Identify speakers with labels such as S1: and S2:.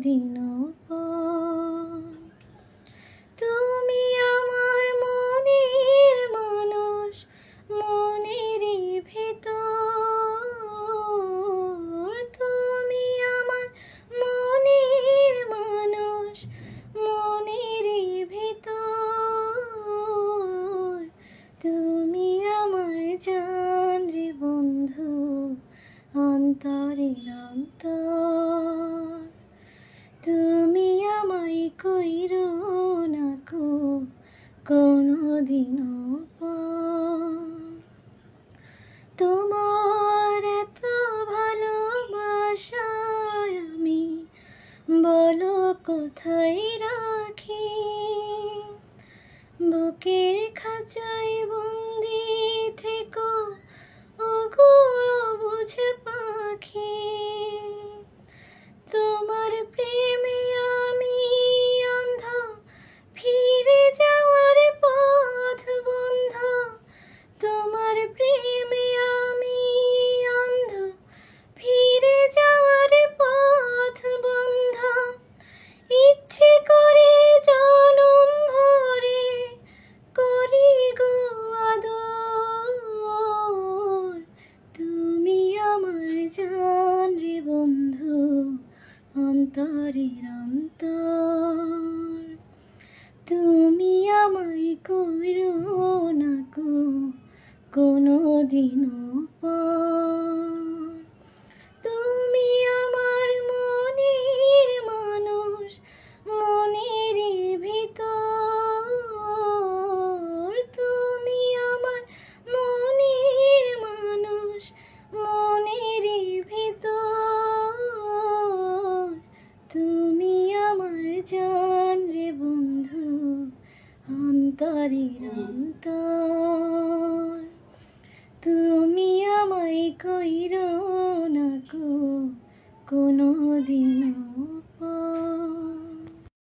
S1: দিনও পর। তুমি আমার মনের মানুষ, মনেরই ভিতর। তুমি আমার মনের মানুষ, মনেরই ভিতর। তুমি আমার জান রে বন্ধু, অন্তরের অন্তর। তুমি আমায় কইরো না কো কোনদিনও পর। তোমার এত ভালোবাসায় আমি বলো কোথায় রাখি। বুকের খাঁচায় বন্দি থেকো ওগো অবুঝ পাখি। তোমার প্রেমে আমি অন্ধ, ফিরে যাওয়ার পথ বন্ধ। তোমার প্রেমে আমি অন্ধ, ফিরে যাওয়ার পথ বন্ধ। ইচ্ছে করে জনম ভরে করি গো আদর। তুমি আমার জান রে বন্ধু, অন্তরের অন্তর। তুমি আমায় কইরো না কো কোনদিনও পর। তুমি আমার মনের মানুষ, মনেরই ভিতর। তুমি আমার মনের মানুষ, মনেরই ভিতর। তুমি আমার জান রে বন্ধু, অন্তরের অন্তর। তুমি আমায় কইরো না কো কোনদিনও